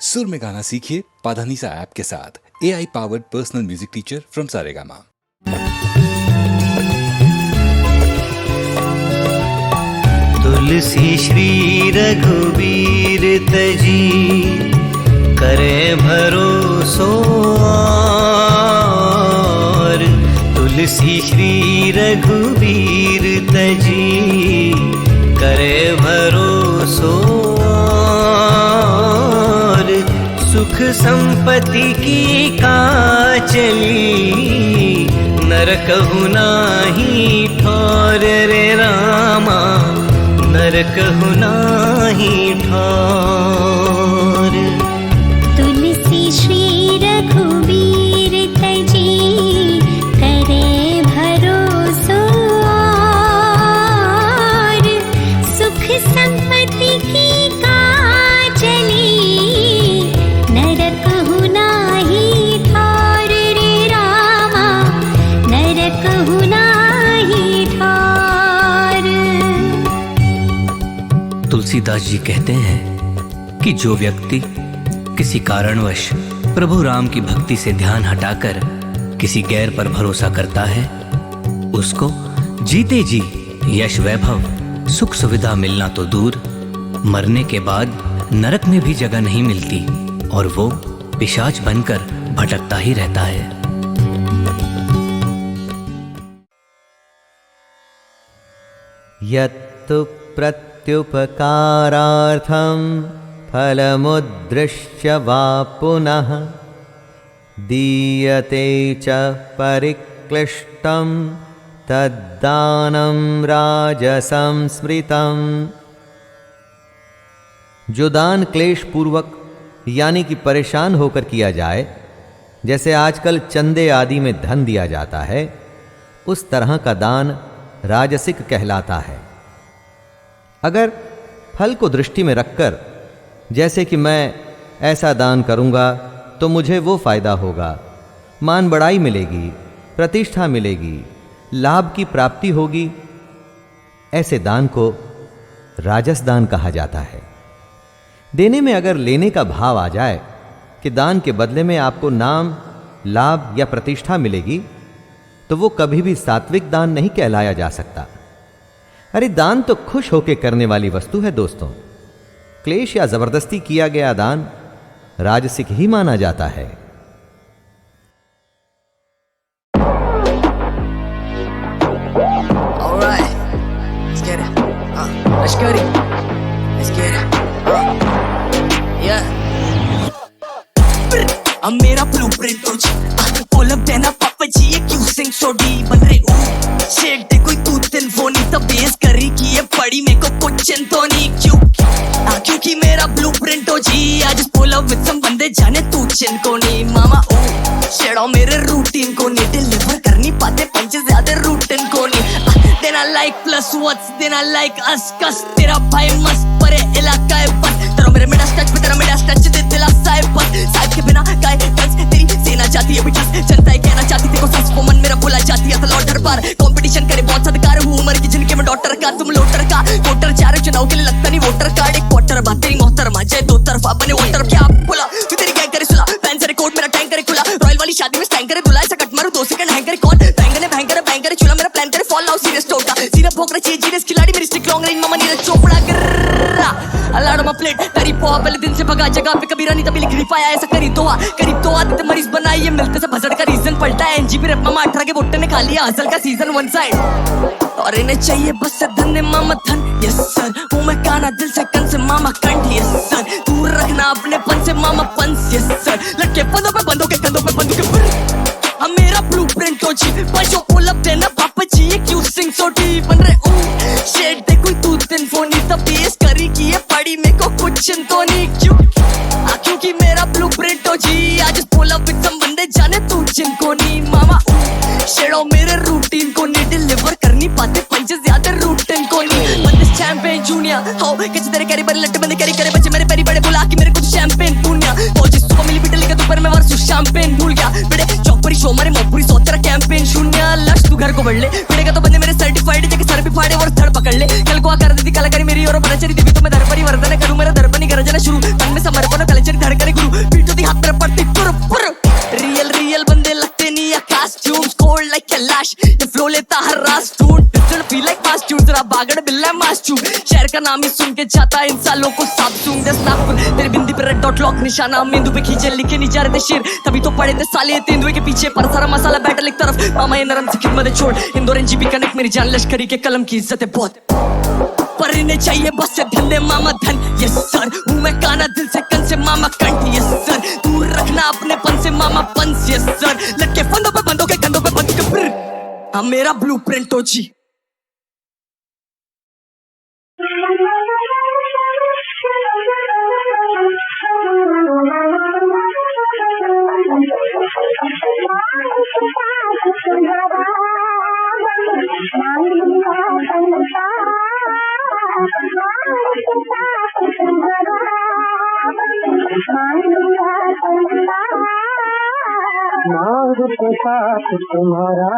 सुर में गाना सीखिए पाधानीसा ऐप के साथ। AI powered personal music teacher from Saregama. Tulsi Shri Raghubir तजी करे भरोसो और। तुलसी श्री रघुबीर तजी करे भरोसो और। सुख संपत्ति की काचली नरकहु नाही ठौर रे रामा, नरकहु नाही ठौर। तुलसी श्री रघुबीर तजी करे भरोसो और। सुख संपत्ति की काजली नरकहु नाही ठौर रे रामा, नरकहु नाही ठौर। तुलसीदास जी कहते हैं कि जो व्यक्ति किसी कारणवश प्रभु राम की भक्ति से ध्यान हटाकर किसी गैर पर भरोसा करता है, उसको जीते जी यश वैभव सुख सुविधा मिलना तो दूर, मरने के बाद नरक में भी जगह नहीं मिलती और वो पिशाच बनकर भटकता ही रहता है। यत्तु प्रत्युपकारार्थं फलमुद्दृश्य वा पुनः दीयते च परिक्लिष्टं तद्दानं राजसंस्मृतम्। जो दान क्लेश पूर्वक यानी कि परेशान होकर किया जाए, जैसे आजकल चंदे आदि में धन दिया जाता है, उस तरह का दान राजसिक कहलाता है। अगर फल को दृष्टि में रखकर, जैसे कि मैं ऐसा दान करूंगा तो मुझे वो फायदा होगा, मान बढ़ाई मिलेगी, प्रतिष्ठा मिलेगी, लाभ की प्राप्ति होगी, ऐसे दान को राजस दान कहा जाता है। देने में अगर लेने का भाव आ जाए कि दान के बदले में आपको नाम, लाभ या प्रतिष्ठा मिलेगी, तो वो कभी भी सात्विक दान नहीं कहलाया जा सकता। अरे दान तो खुश होकर करने वाली वस्तु है दोस्तों। क्लेश या जबरदस्ती किया गया दान राजसिक ही माना जाता है। Alright, let's get it. Let's get it. Let's get it. Yeah. अब मेरा ब्लूप्रिंट तो जी बोलब देना पापा जी ये क्यों सिंग छोड़ी बन रहे ओ शेट दे कोई तू दिन वो नहीं तो बेस करी कि ये पड़ी मेरे को क्वेश्चन तो नहीं क्यों क्योंकि मेरा ब्लूप्रिंट तो जी आज बोलब विद सम बंदे जाने तू चिन को नहीं मामा ओ शेड़ो मेरे रूटीन को नहीं डिलीवर करनी पाते पंच ज्यादा रूटीन को नहीं देना लाइक प्लस व्हाट्स देना लाइक अस कस तेरा भाई मस्त परे इलाका है बस तेरा मेरे मिडा टच पे तेरा मिडा टच दे दिला साइब बस साइब के बिना गाय गन्स तेरी सेना जाती है बिटस जनता ही कहना चाहती थी को सच को मन मेरा भुला जाती है तो लॉटर बार कंपटीशन करे बहुत सदकार हूं उम्र की जिनके में डॉक्टर का तुम लोटर का वोटर चार चुनाव के लिए लगता नहीं वोटर कार्ड एक क्वार्टर बात तेरी मोहतरमा जय दो तरफा बने वोटर क्या बोला तू तेरी गैंग करे सुला पैन से कोट मेरा टैंक करे खुला रॉयल वाली शादी में स्टैंक करे दुला ऐसा कट मारू 2 सेकंड हैंग करे कौन बैंक करे चूल्हा मेरा प्लान करे फॉल नाउ सीरियस टोल का सीधा भोग रही जीनियस खिलाड़ी मेरी स्टिक लॉन्ग रेंज मामा नीरज चोपड़ा अलार्म प्लेट तेरी पॉ पहले दिन से भगा जगह पे कभी रानी तभी लिख नहीं पाया ऐसा करीब तो आते मरीज बनाई ये मिलते से भसड़ का रीजन पलटा है एनजीबी रेप मामा 18 के बोट्टे ने खा लिया हसल का सीजन 1 साइड और इन्हें चाहिए बस धन मामा धन यस सर हूँ मैं काना दिल से कन से मामा कंठ यस सर दूर रखना अपने पन से मामा पंच यस सर लटके बंदों पे बंदों के कंधों पे बंदूक हम मेरा ब्लूप्रिंट तो जी पंचो पुल अप देना पापा जी ये क्यों सिंग सोटी बन रहे ओ शेट दे कोई तू दिन फोनी तब बेस करी कि ये पड़ी मेरे को कुछ तो नहीं क्यों क्योंकि मेरा ब्लूप्रिंट तो जी आज पुल अप विद सम बंदे जाने तू जिनको नहीं मामा शेड़ो मेरे रूटीन को नहीं डिलीवर करनी पाते पंच ज्यादा रूटीन को नहीं बंदे चैंपियन जूनियर हो कैसे तेरे कैरी बड़े लट्टे बंदे कैरी करे बच्चे मेरे पैरी बड़े बुला कि मेरे कुछ शैंपेन पुण्य हो जिस सुबह मिली बिटली का दोपहर में वर्ष शैंपेन भूल गया बेटे चौपरी शो मारे मोपुरी सो तेरा कैंपेन शून्य लक्ष्य तू घर को बढ़ ले पड़ेगा तो बंदे मेरे सर्टिफाइड जगह सर भी फाड़े और धड़ पकड़ ले कल को आकर दी कलाकारी मेरी और बनचरी देवी तो मैं धर परिवर्तन करूं मेरा दर्पणी गर्जना शुरू तन में समर्पण कलचरी धड़कने पागड़ बिल्ला मास्टू शहर का नाम ही सुन के जाता इन सालों को साफ सूंग दे स्नैप तेरे बिंदी पे रेड डॉट लॉक निशाना मेंदू पे खींचे लिखे नहीं जा रहे थे शेर तभी तो पड़े थे साले तेंदुए के पीछे पर सारा मसाला बैटल एक तरफ मामा ये नरम से खिदमत छोड़ इंदौर एनजीबी कनेक्ट मेरी जान लश्करी के कलम की इज्जत है बहुत पर इन्हें चाहिए बस से धंधे मामा धन यस सर हूँ मैं काना दिल से कन से मामा कंठ यस सर दूर रखना अपने पन से मामा पंस यस सर लटके फंदों पे बंदों के कंधों पे बंद के हाँ मेरा ब्लूप्रिंट हो जी मांग के साथ तुम्हारा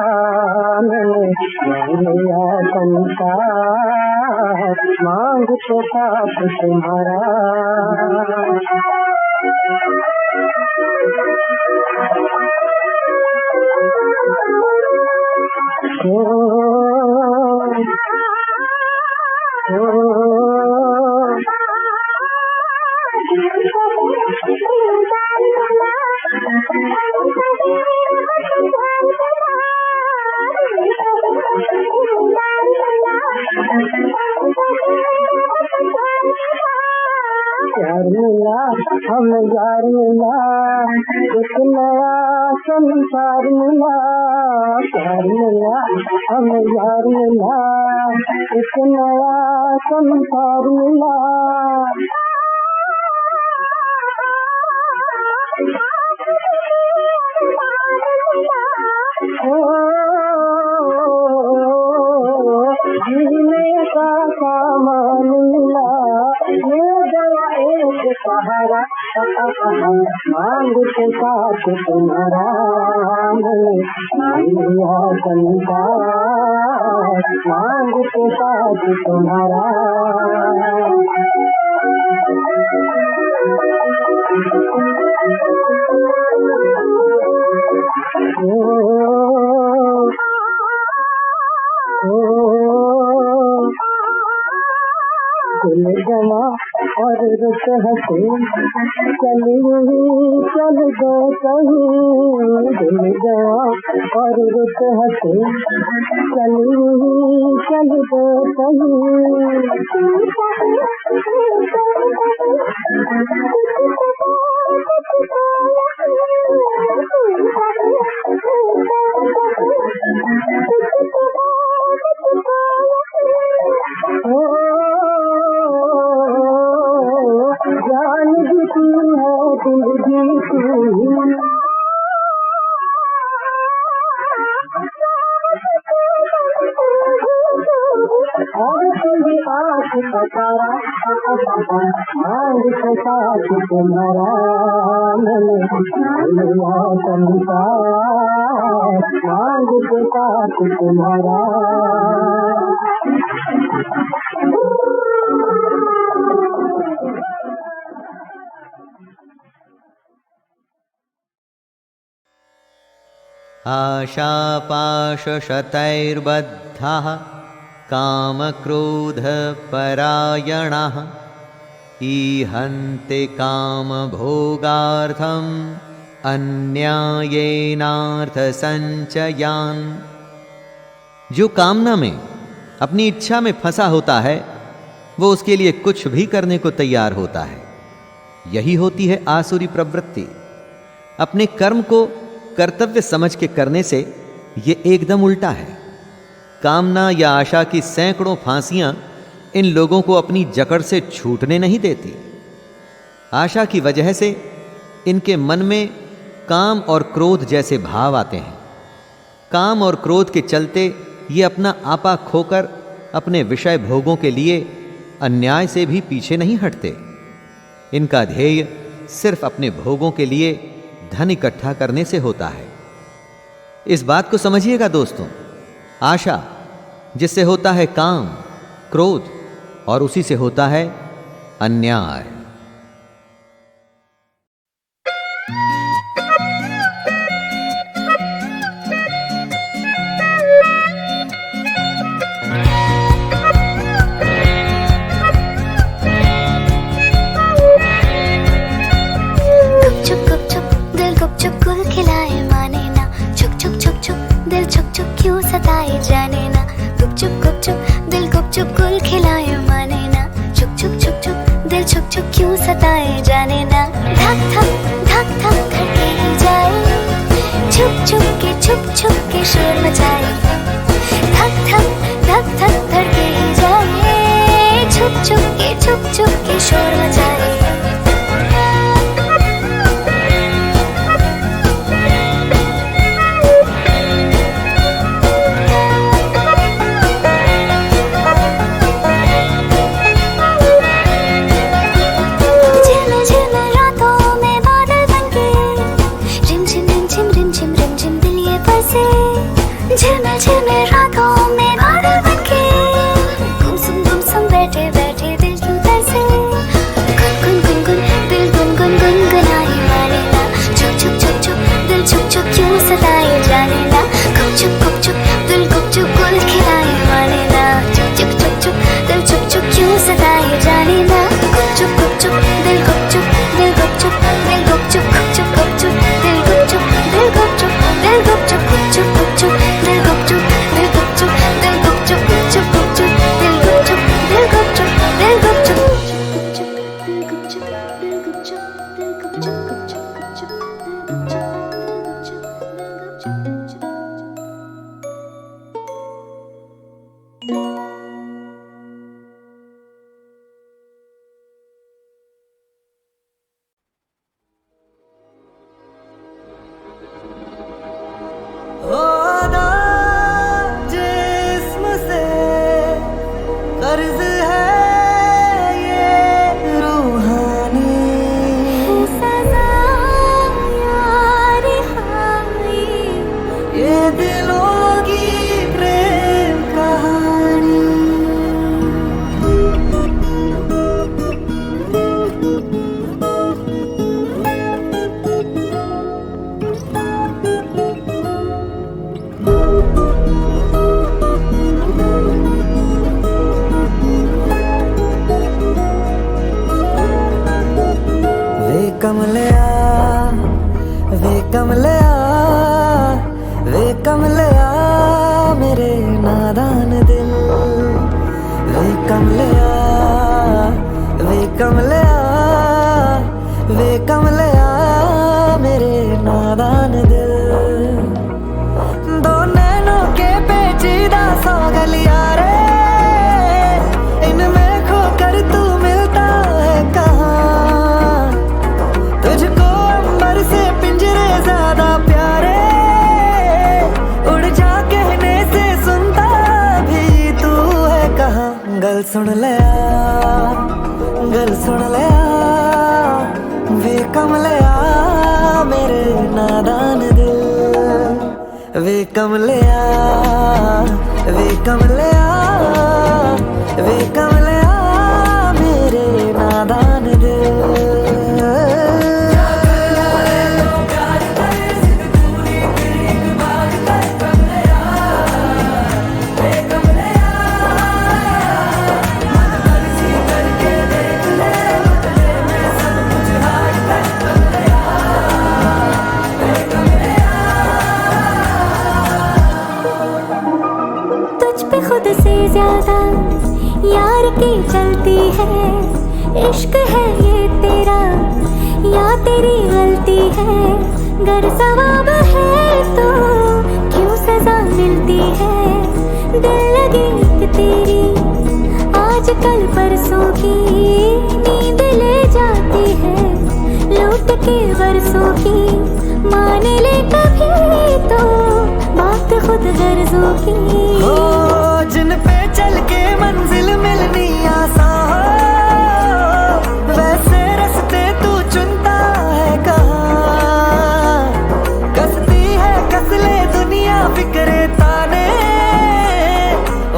मैंने लिया संसार मांग के साथ तुम्हारा यार मिला हमें यार मिला एक नया संसार मिला यार मिला हमें यार मिला एक नया संसार मिला जीने का सामान मिला सहारा मांग के साथ तुम्हारा लिया संसार मांग के साथ तुम्हारा दिल जमा और रुत हंसी चली चल गो कहीं दिल जमा और रुत हंसी चली चल गो जान भी तू है दिल भी तू और तुझे आँख पतारा मांग के साथ तुम्हारा मैंने लिया संसार मांग के साथ तुम्हारा आशापाशशतैर्बद्धाः कामक्रोधपरायणाः ईहन्ते कामभोगार्थम् अन्यायेनार्थसञ्चयान्। जो कामना में अपनी इच्छा में फंसा होता है वो उसके लिए कुछ भी करने को तैयार होता है। यही होती है आसुरी प्रवृत्ति। अपने कर्म को कर्तव्य समझ के करने से ये एकदम उल्टा है। कामना या आशा की सैकड़ों फांसियां इन लोगों को अपनी जकड़ से छूटने नहीं देती। आशा की वजह से इनके मन में काम और क्रोध जैसे भाव आते हैं। काम और क्रोध के चलते ये अपना आपा खोकर अपने विषय भोगों के लिए अन्याय से भी पीछे नहीं हटते। इनका ध्येय सिर्फ अपने भोगों के लिए धन इकट्ठा करने से होता है। इस बात को समझिएगा दोस्तों, आशा जिससे होता है काम, क्रोध और उसी से होता है अन्याय। चुप गुल खिलाए माने ना, चुप चुप चुप चुप दिल छुप छुप क्यों सताए जाने ना, धक धक धड़के ही जाए, छुप छुप के शोर मचाए, धक धक धड़के ही जाए, छुप छुप के शोर मचाए। झिलमिल रातों में बादल बनके गुमसुम बैठे बैठे दिल क्यों तरसे, गुन गुन गुन दिल गुन गुनगुनाए माने ना, चुप दिल चुप क्यों सताए जाने ना, गुपचुप दिल गुपचुप गुल खिलाए माने ना, चुप दिल चुप क्यों सताए जाने ना, गुपचुप दिल गुपचुप दिल गुपचुप दिल गुपचुप गुपचुप दिल गुपचुप दिल गुपचुप दिल गुपचुप गुपचुप दिल गुपचुप दिल गुपचुप दिल गुपचुप गुपचुप दिल गुपचुप दिल गुपचुप दिल गुपचुप दिल गुपचुप दिल गुपचुप दिल गुपचुप कर्ज है ये रूहानी, सजा यार हाई, ये दिलों की प्रेम कहानी। कमलिया मेरे नादान दिल, वे कमलिया मेरे नादान दिल, दो नैनों के पेचीदा सौ गलिया रे, इनमें खोकर तू मिलता है कहाँ, तुझको अंबर से पिंजरे ज्यादा प्यारे, उड़ जा कहने से सुनता भी तू है कहाँ। गल सुन लिया वे कमलिया मेरे नादान दिल, वे कमलिया मेरे नादान दिल। खुद से ज्यादा यार की चलती है, इश्क है ये तेरा या तेरी गलती है, गर सवाब है तो क्यों सजा मिलती है, दिल लगी एक तेरी आजकल परसों की नींद ले जाती है, लूट के बरसों की मान ले कभी तो बात खुद गर्जों की, जिन पे चल के मंजिल मिलनी आसान हो, वैसे रास्ते तू चुनता है कहाँ, कसती है कसले दुनिया फिक्रे ताने,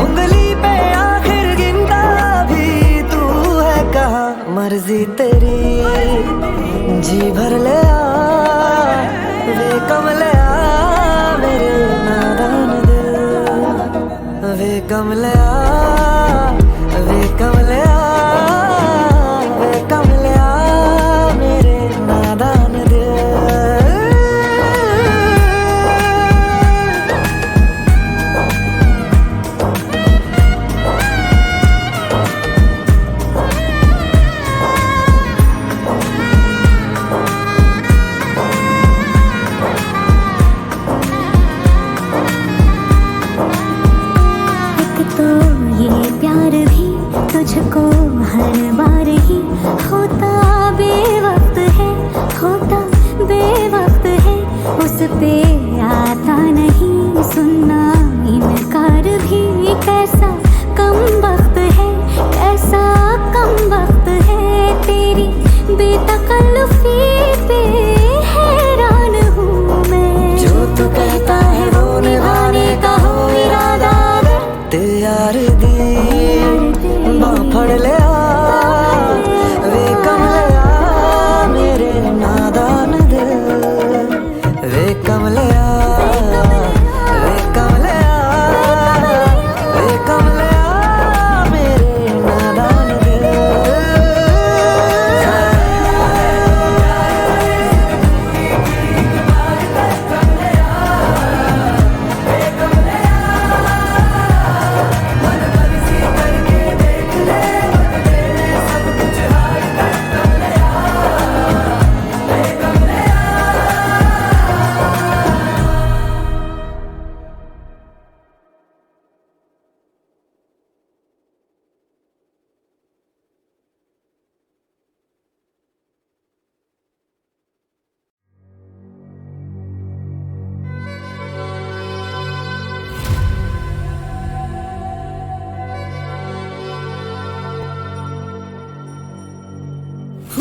उंगली पे आखिर गिनता भी तू है कहाँ। मर्जी तेरी जी भर ले वे कमलिया मेरे नादान दिल, वे कमलिया मेरे नादान दिल।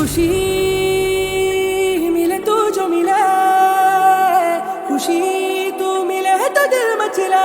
खुशी मिले तू जो मिले, खुशी तू मिले तो दिल मचले।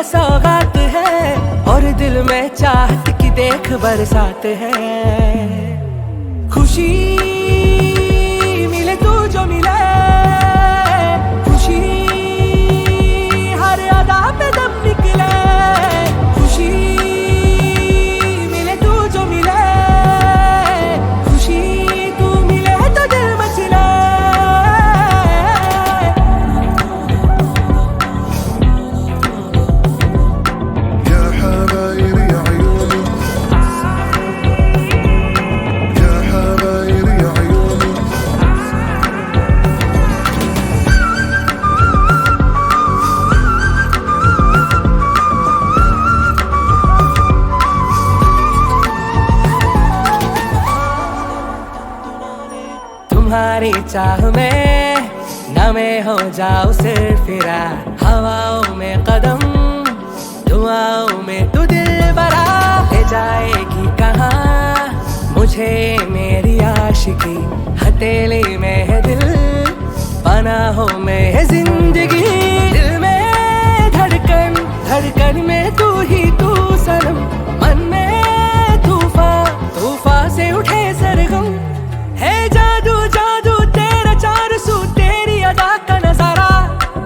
सौगात है और दिल में चाहत की देख बरसात है। खुशी मिले तू जो मिले, खुशी हर अदा पे दम निकले। खुशी मिले तू जो मिले, खुशी तू मिले तो दिल मचले। तुम्हारी चाह में न मैं हो जाऊं सिर्फ फिरार, हवाओं में कदम दुआओं में तू दिल बरा। ले जाएगी कहाँ मुझे मेरी आशिकी, हथेली में है दिल पनाहों में है जिंदगी। दिल में धड़कन धड़कन में तू ही तू सनम, मन में तूफान तूफान से उठे सरगम। है जादू जादू तेरा चार सू, तेरी अदा का नजारा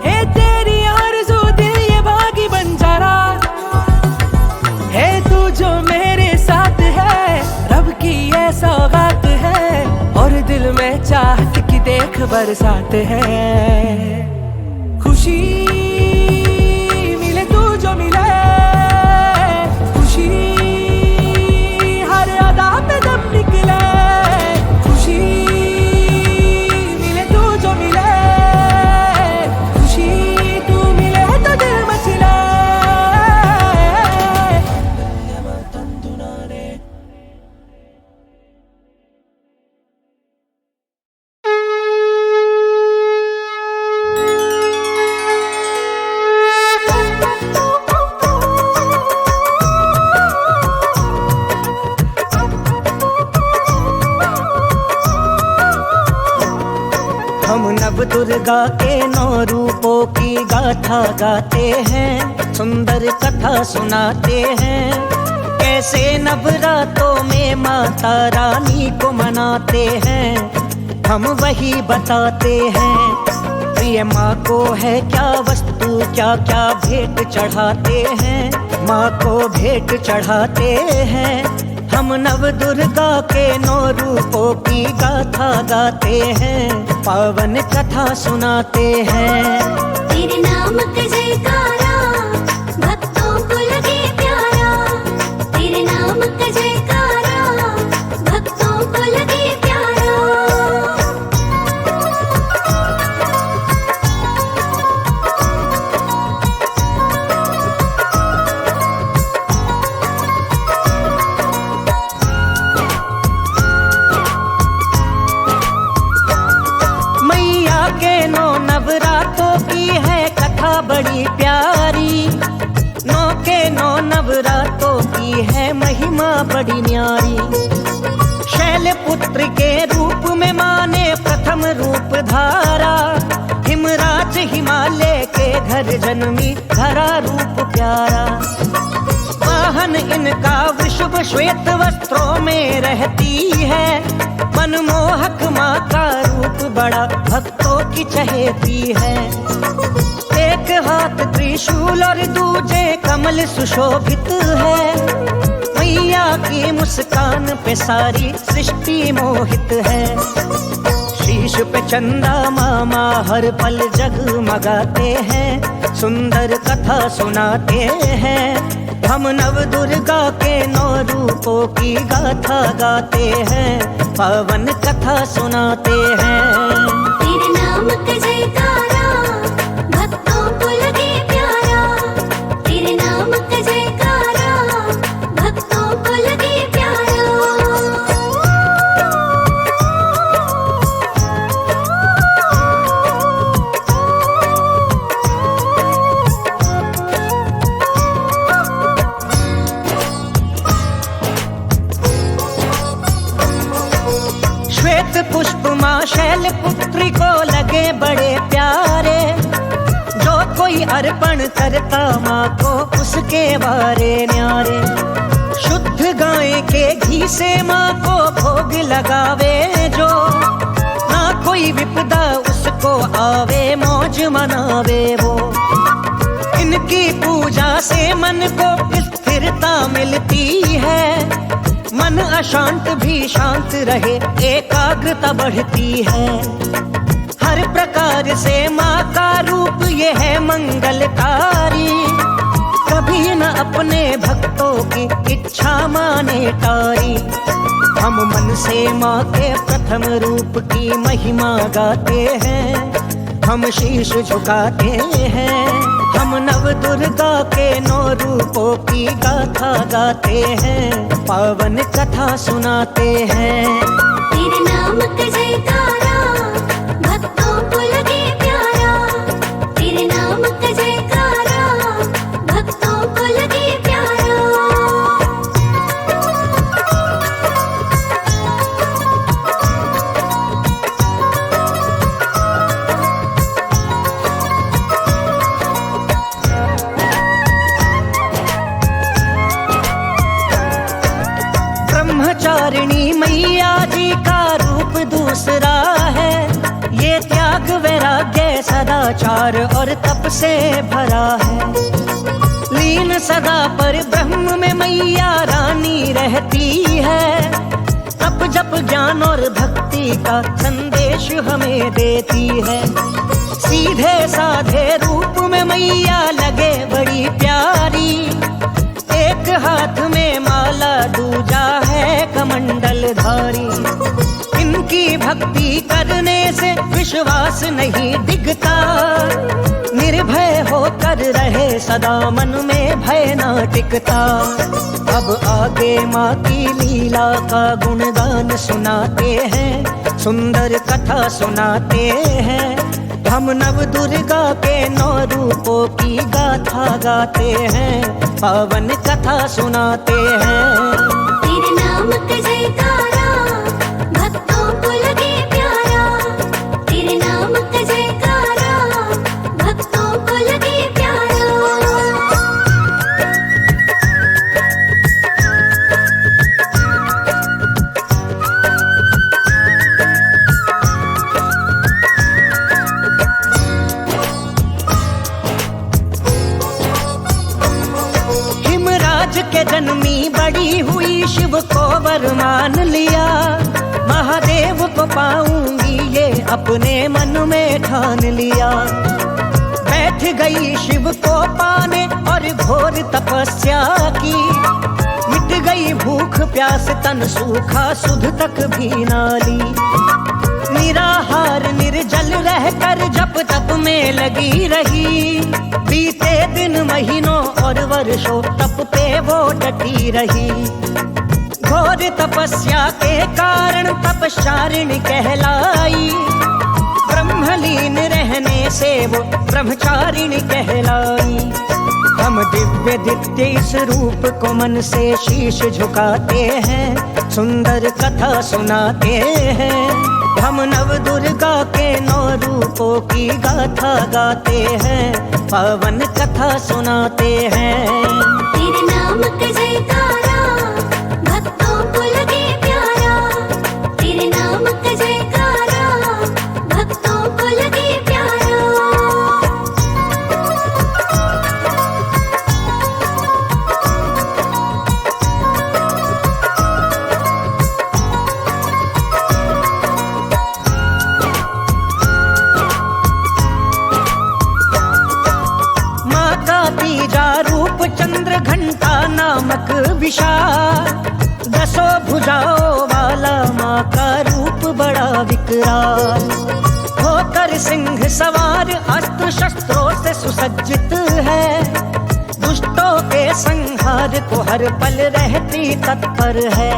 है, तेरी आरज़ू दिल ये बागी बंजारा है। तू जो मेरे साथ है रब की ये सौगात है और दिल में चाहत की देख बरसात है। खुशी मिले तू जो मिले, खुशी हर अदा पे दम निकले। दुर्गा के 9 रूपों की गाथा गाते हैं, सुंदर कथा सुनाते हैं। कैसे नवरातों में माता रानी को मनाते हैं, हम वही बताते हैं। प्रिय माँ को है क्या वस्तु, क्या क्या भेंट चढ़ाते हैं, माँ को भेंट चढ़ाते हैं। हम नव दुर्गा के 9 रूपों की गाथा गाते हैं, पावन कथा सुनाते हैं। तेरे नाम का जयकारा भक्तों को लगे प्यारा, तेरे नाम का जयकारा भक्तों को लगे प्यारा। नवरातों की है कथा बड़ी प्यारी, 9 के 9 नवरातों की है महिमा बड़ी न्यारी। शैलपुत्र के रूप में माँ ने प्रथम रूप धारा, हिमराज हिमालय के घर जन्मी धरा रूप प्यारा। वाहन इनका वृषभ श्वेत वस्त्रों में रहती है, मनमोहक माँ का रूप बड़ा भक्तों की चहेती है। एक हाथ त्रिशूल और दूजे कमल सुशोभित है, मैया मैया की मुस्कान पे सारी सृष्टि मोहित है। शीश पे चंदा मामा हर पल जगमगाते हैं, सुंदर कथा सुनाते हैं। हम नव दुर्गा के 9 रूपों की गाथा गाते हैं, पावन कथा सुनाते हैं। तेरे नाम का जयकारा भक्तों को लगे प्यारा, तेरे नाम का जयकारा भक्तों को लगे प्यारा। श्वेत पुष्प माँ शैल पुत्री को लगे बड़े प्यारे, जो कोई अर्पण करता माँ को उसके बारे न्यारे। शुद्ध गाय के घी से माँ को भोग लगावे जो, ना कोई विपदा उसको आवे मौज मनावे वो। इनकी पूजा से मन को स्थिरता मिलती है, मन अशांत भी शांत रहे एकाग्रता बढ़ती है। हर प्रकार से माँ का रूप ये है मंगलकारी, कभी न अपने भक्तों की इच्छा माने टारी। हम मन से माँ के प्रथम रूप की महिमा गाते हैं, हम शीश झुकाते हैं। हम नव दुर्गा के 9 रूपों की गाथा गाते हैं, पावन कथा सुनाते हैं। तेरे नाम का जयकारा भक्तों को लगे प्यारा, तेरे नाम का जयकारा भक्तों को लगे प्यारा। ब्रह्मचारिणी मैया जी का रूप दूसरा है, ये त्याग वैराग्य सदाचार और तप से भरा है। लीन सदा पर ब्रह्म में मैया रानी रहती है, तप जप ज्ञान और भक्ति का संदेश हमें देती है। सीधे साधे रूप में मैया लगे बड़ी प्यारी, एक हाथ में माला दूजा है कमंडल धारी। इनकी भक्ति करने से विश्वास नहीं डिगता, निर्भय होकर रहे सदा मन में भय ना टिकता। अब आगे माँ की लीला का गुणगान सुनाते हैं, सुंदर कथा सुनाते हैं। हम नव दुर्गा के 9 रूपों की गाथा गाते हैं, पावन कथा सुनाते हैं। तेरे नाम का जयकारा भक्तों को लगे प्यारा, तेरे नाम का जयकारा भक्तों को लगे प्यारा। हिमराज के जन्मी बड़ी हुई शिव को वर मान लिया, महादेव को पाऊंगी ये अपने मन में ठान लिया। बैठ गई शिव को पाने और घोर तपस्या की, मिट गई भूख प्यास तन सूखा सुध तक भी ना ली। निराहार निर्जल रहकर जप तप में लगी रही, बीते दिन महीनों और वर्षों तप पे वो डटी रही। घोर तपस्या के कारण तपश्चारिणी कहलाई, ब्रह्मलीन रहने से वो ब्रह्मचारिणी कहलाई। हम दिव्य दित्य इस रूप को मन से शीश झुकाते हैं, सुंदर कथा सुनाते हैं। हम नव दुर्गा के 9 रूपों की गाथा गाते हैं, पावन कथा सुनाते हैं। तेरे नाम का जयकारा भक्तों को लगे प्यारा, तेरे नाम का जयकारा भक्तों को लगे प्यारा। विशाल, 10 भुजाओं वाला माँ का रूप बड़ा विकराल। होकर सिंह सवार अस्त्र शस्त्रों से सुसज्जित है, दुष्टों के संहार को हर पल रहती तत्पर है।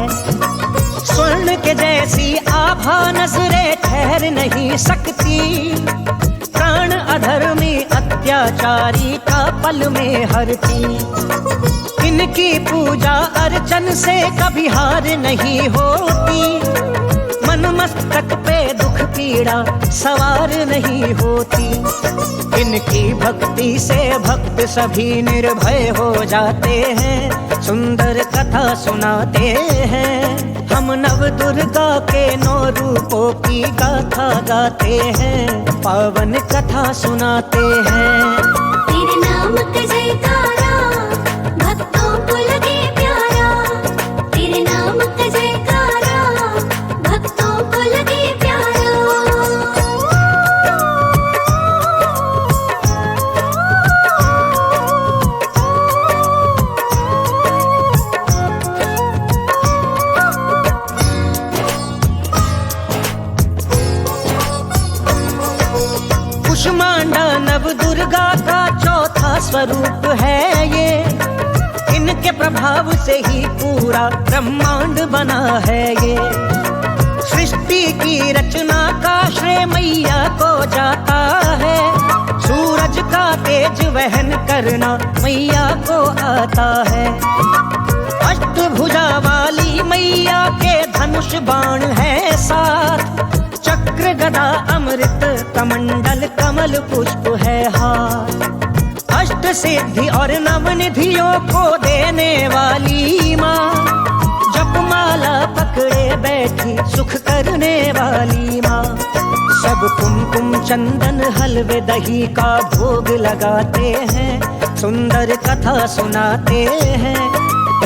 स्वर्ण के जैसी आभा नजरें ठहर नहीं सकती, प्राण अधर्मी अत्याचारी का पल में हरती। इनकी पूजा अर्चन से कभी हार नहीं होती, मन मस्तक पे दुख पीड़ा सवार नहीं होती। इनकी भक्ति से भक्त सभी निर्भय हो जाते हैं, सुंदर कथा सुनाते हैं। हम नव दुर्गा के 9 रूपों की गाथा गाते हैं, पावन कथा सुनाते हैं। तेरे नाम का जयकारा भक्तों को लगे प्यारा, तेरे नाम का जयकारा भक्तों को लगे प्यारा। कुष्मांडा नव दुर्गा का चौथा स्वरूप है ये, इनके प्रभाव से ही पूरा ब्रह्मांड बना है ये। सृष्टि की रचना का श्रेय मैया को जाता है, सूरज का तेज वहन करना मैया को आता है। अष्टभुजा वाली मैया के धनुष बाण है 7, चक्र गदा अमृत कमंडल कमल पुष्प है हाथ। अष्ट सिद्धि और नवनिधियों को देने वाली माँ, जपमाला पकड़े बैठी सुख करने वाली माँ। सब कुमकुम चंदन हलवे दही का भोग लगाते हैं, सुंदर कथा सुनाते हैं।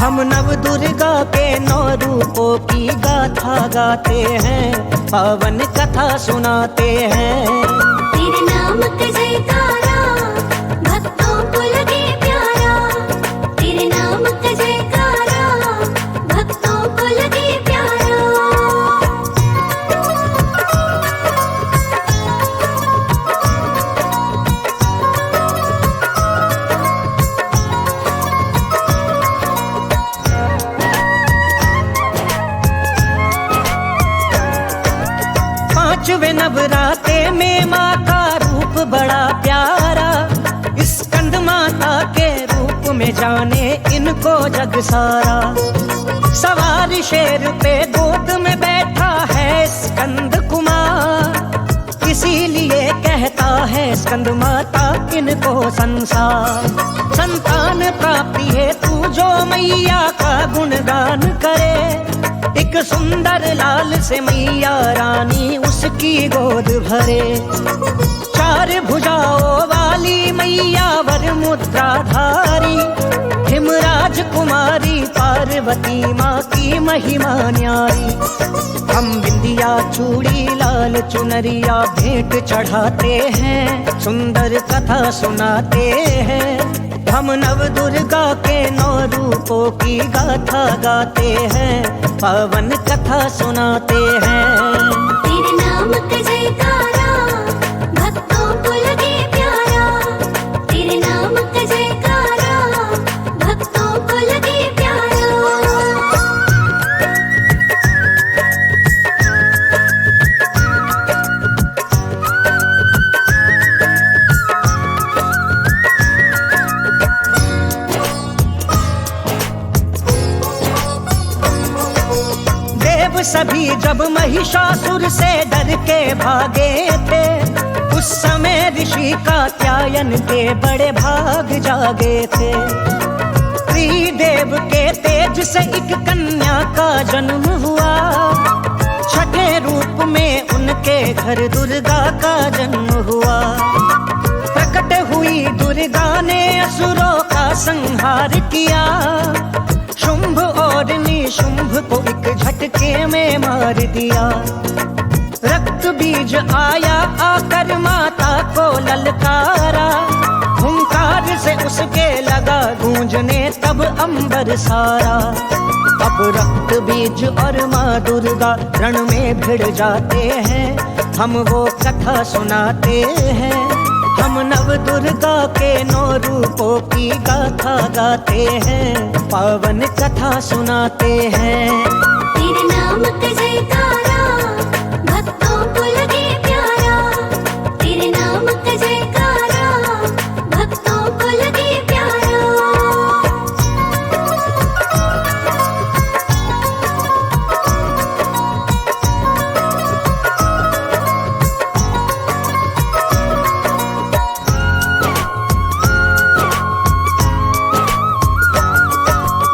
हम नव दुर्गा के 9 रूपों की गाथा गाते हैं, पावन कथा सुनाते हैं। तेरे नाम का जयकारा भक्तों को लगे प्यारा, तेरे नाम का जयकारा भक्तों को लगे प्यारा। पांचवें नवराते में माँ का रूप बड़ा प्यारा, स्कंद माता के रूप में जाने इनको जग सारा। सवार शेर पे गोद में बैठा है स्कंद कुमार, इसीलिए कहता है स्कंद माता इनको संसार। संतान प्राप्ति है तू जो मैया का गुणगान करे, एक सुंदर लाल से मैया रानी उसकी गोद भरे। 4 भुजाओं वाली मैया वर मुद्राधारी, हिमराज कुमारी पार्वती माँ की महिमा न्यारी। हम बिंदिया चूड़ी लाल चुनरिया भेंट चढ़ाते हैं, सुंदर कथा सुनाते हैं। हम नव दुर्गा के 9 रूपों की गाथा गाते हैं, पावन कथा सुनाते हैं। तेरे नाम का जयकारा भक्तों को लगे प्यारा, तेरे नाम का जयकारा भक्तों को लगे प्यारा। सभी जब महिषासुर से डर के भागे थे, उस समय ऋषि कात्यायन के बड़े भाग जागे थे। त्रिदेव के तेज से एक कन्या का जन्म हुआ, छठे रूप में उनके घर दुर्गा का जन्म हुआ। प्रकट हुई दुर्गा ने असुरों का संहार किया, शुंभ और निशुंभ को एक झटके में मार दिया। रक्त बीज आया आकर माता को ललकारा, हुंकार से उसके लगा गूंज गूंजने तब अंबर सारा। अब रक्त बीज और माँ दुर्गा रण में भिड़ जाते हैं, हम वो कथा सुनाते हैं। हम नव दुर्गा के 9 रूपों की गाथा गाते हैं, पावन कथा सुनाते हैं। तेरे नाम का जयकारा भक्तों को लगे प्यारा, तेरे नाम का जयकारा भक्तों को लगे प्यारा।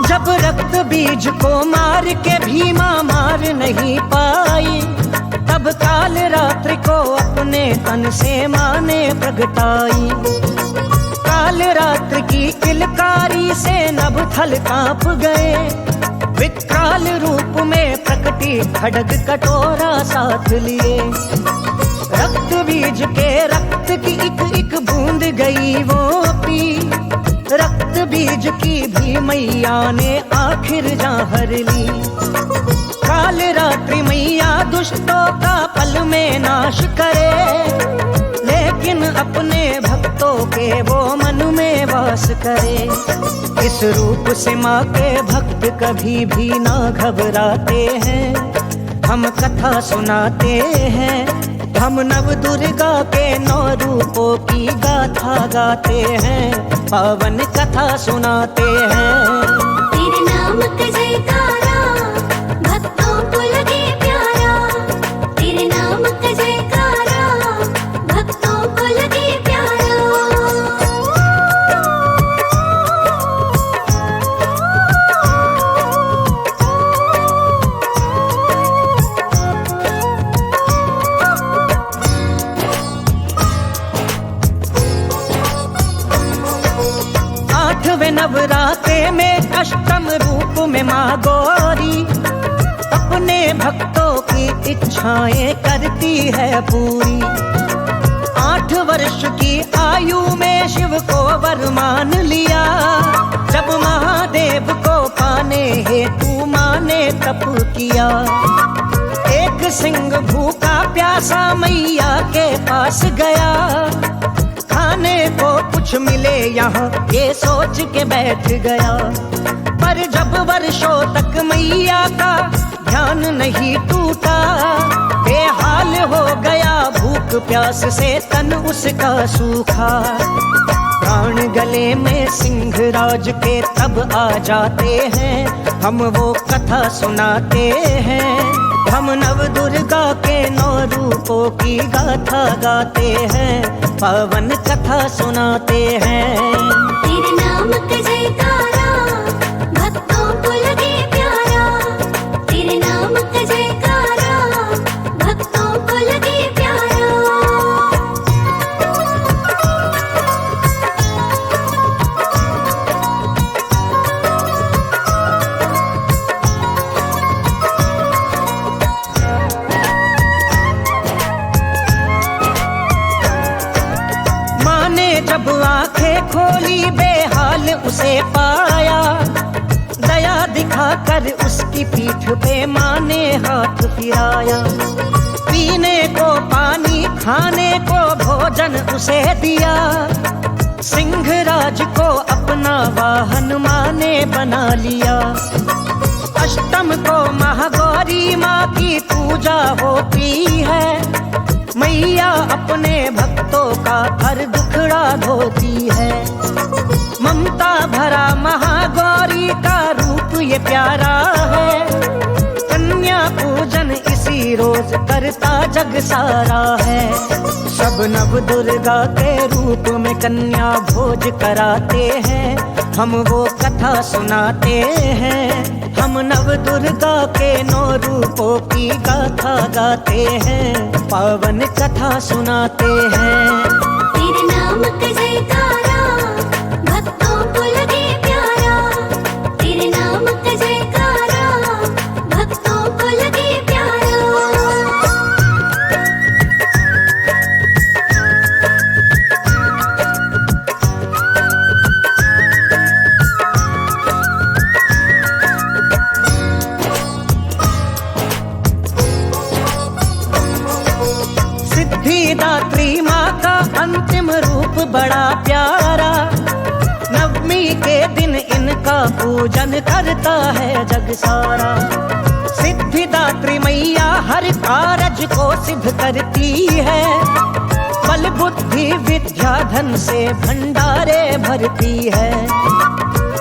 जब रक्त बीज को मार के भीमा मार नहीं पाई, तब काल रात्रि को अपने तन से माँ ने प्रगटाई। काल रात्रि की किलकारी से नभ थल कांप गए, विकराल रूप में प्रकटी खड्ग कटोरा साथ लिए। रक्त बीज के रक्त की एक एक बूंद गई वो पी, रक्त बीज की भी मैया ने आखिर जाहर ली। काल रात्रि मैया दुष्टों का पल में नाश करे, लेकिन अपने भक्तों के वो मन में वास करे। इस रूप से माँ के भक्त कभी भी ना घबराते हैं, हम कथा सुनाते हैं। हम नव दुर्गा के 9 रूपों की गाथा गाते हैं, पावन कथा सुनाते हैं। तेरे नाम का जयकारा भक्तों को लगे प्यारा, तेरे नाम का जयकारा भक्तों को लगे प्यारा। नवरात्रे में अष्टम रूप में माँ गौरी अपने भक्तों की इच्छाएं करती है पूरी। 8 वर्ष की आयु में शिव को वरमान लिया, जब महादेव को पाने हेतु माँ ने तप किया। एक सिंह भूखा प्यासा मैया के पास गया, खाने को कुछ मिले यहाँ ये सोच के बैठ गया। पर जब वर्षों तक मैया का ध्यान नहीं टूटा, बेहाल हो गया भूख प्यास से तन उसका सूखा। प्राण गले में सिंह राज के तब आ जाते हैं, हम वो कथा सुनाते हैं। हम नव दुर्गा के 9 रूपों की गाथा गाते हैं, पावन कथा सुनाते हैं। तेरे नाम का जयकारा भक्तों को लगे प्यारा, तेरे नाम का जयकारा भक्तों को लगे प्यारा। जब आंखें खोली बेहाल उसे पाया, दया दिखाकर उसकी पीठ पे माँ ने हाथ फिराया। पीने को पानी खाने को भोजन उसे दिया, सिंहराज को अपना वाहन माँ ने बना लिया। अष्टम को महागौरी माँ की पूजा होती है, मैया अपने भक्तों का हर दुखड़ा धोती है। ममता भरा महागौरी का रूप ये प्यारा है, कन्या पूजन इसी रोज करता जग सारा है। सब नव दुर्गा के रूप में कन्या भोज कराते हैं, हम वो कथा सुनाते हैं। हम नव दुर्गा के 9 रूपों की गाथा गाते हैं, पावन कथा सुनाते हैं। तेरे नाम का जयकारा भक्तों को लगे प्यारा, तेरे नाम का जयकारा भक्तों को लगे प्यारा। जिनका पूजन करता है जग सारा। सिद्धिदात्री मैया हर कारज को सिद्ध करती है, बल बुद्धि विद्या धन से भंडारे भरती है।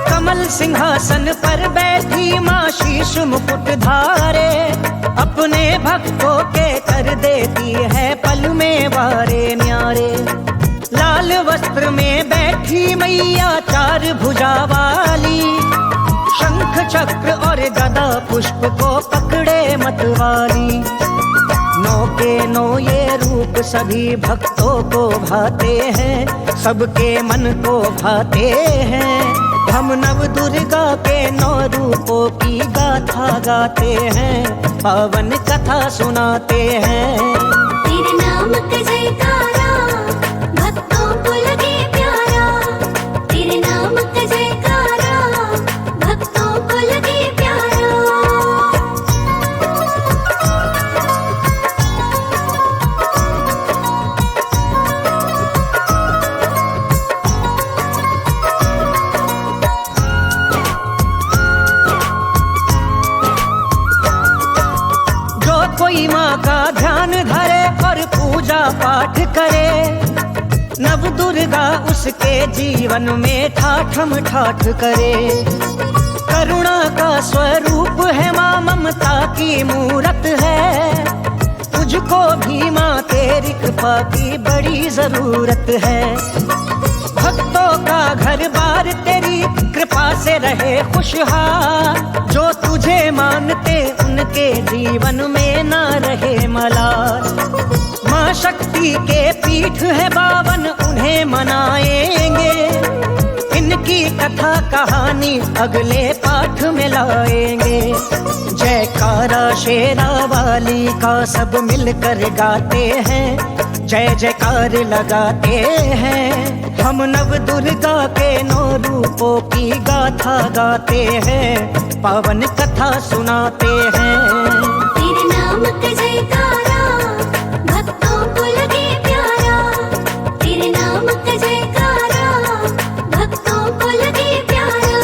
कमल सिंहासन पर बैठी माँ शीश मुकुट धारे, अपने भक्तों के कर देती है पल में वारे न्यारे। लाल वस्त्र में बैठी मैया चार भुजा वाली, शंख चक्र और गदा पुष्प को पकड़े मतवाली। नौ के नौ ये रूप सभी भक्तों को भाते हैं, सबके मन को भाते हैं। हम नव दुर्गा के 9 रूपों की गाथा गाते हैं, पावन कथा सुनाते हैं। तेरे नाम का जयकारा भक्तों को लगे प्यारा, तेरे नाम का जयकारा भक्तों को लगे प्यारा। कोई माँ का ध्यान धरे और पूजा पाठ करे, नव दुर्गा उसके जीवन में ठाठम ठाठ करे। करुणा का स्वरूप है माँ, ममता की मूरत है, तुझको भी माँ तेरी कृपा की बड़ी जरूरत है। भक्तों का घर बार तेरी कृपा से रहे खुशहाल, जो तुझे मानते उनके जीवन में ना रहे मलाल। माँ शक्ति के पीठ है बावन, उन्हें मनाएंगे, इनकी कथा कहानी अगले पाठ में लाएंगे। जयकारा शेरा वाली का सब मिलकर गाते हैं, जय जयकार लगाते हैं। हम नव दुर्गा के 9 रूपों की गाथा गाते हैं, पावन कथा सुनाते हैं। तेरे नाम का जयकारा भक्तों को लगे प्यारा, तेरे नाम का जयकारा भक्तों को लगे प्यारा।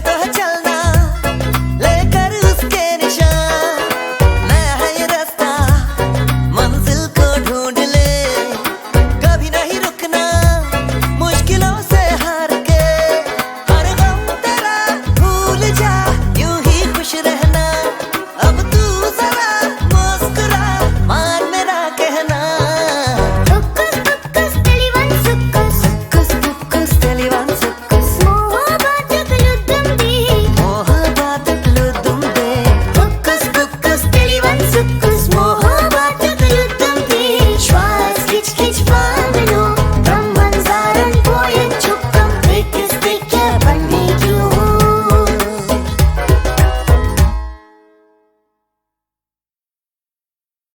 दो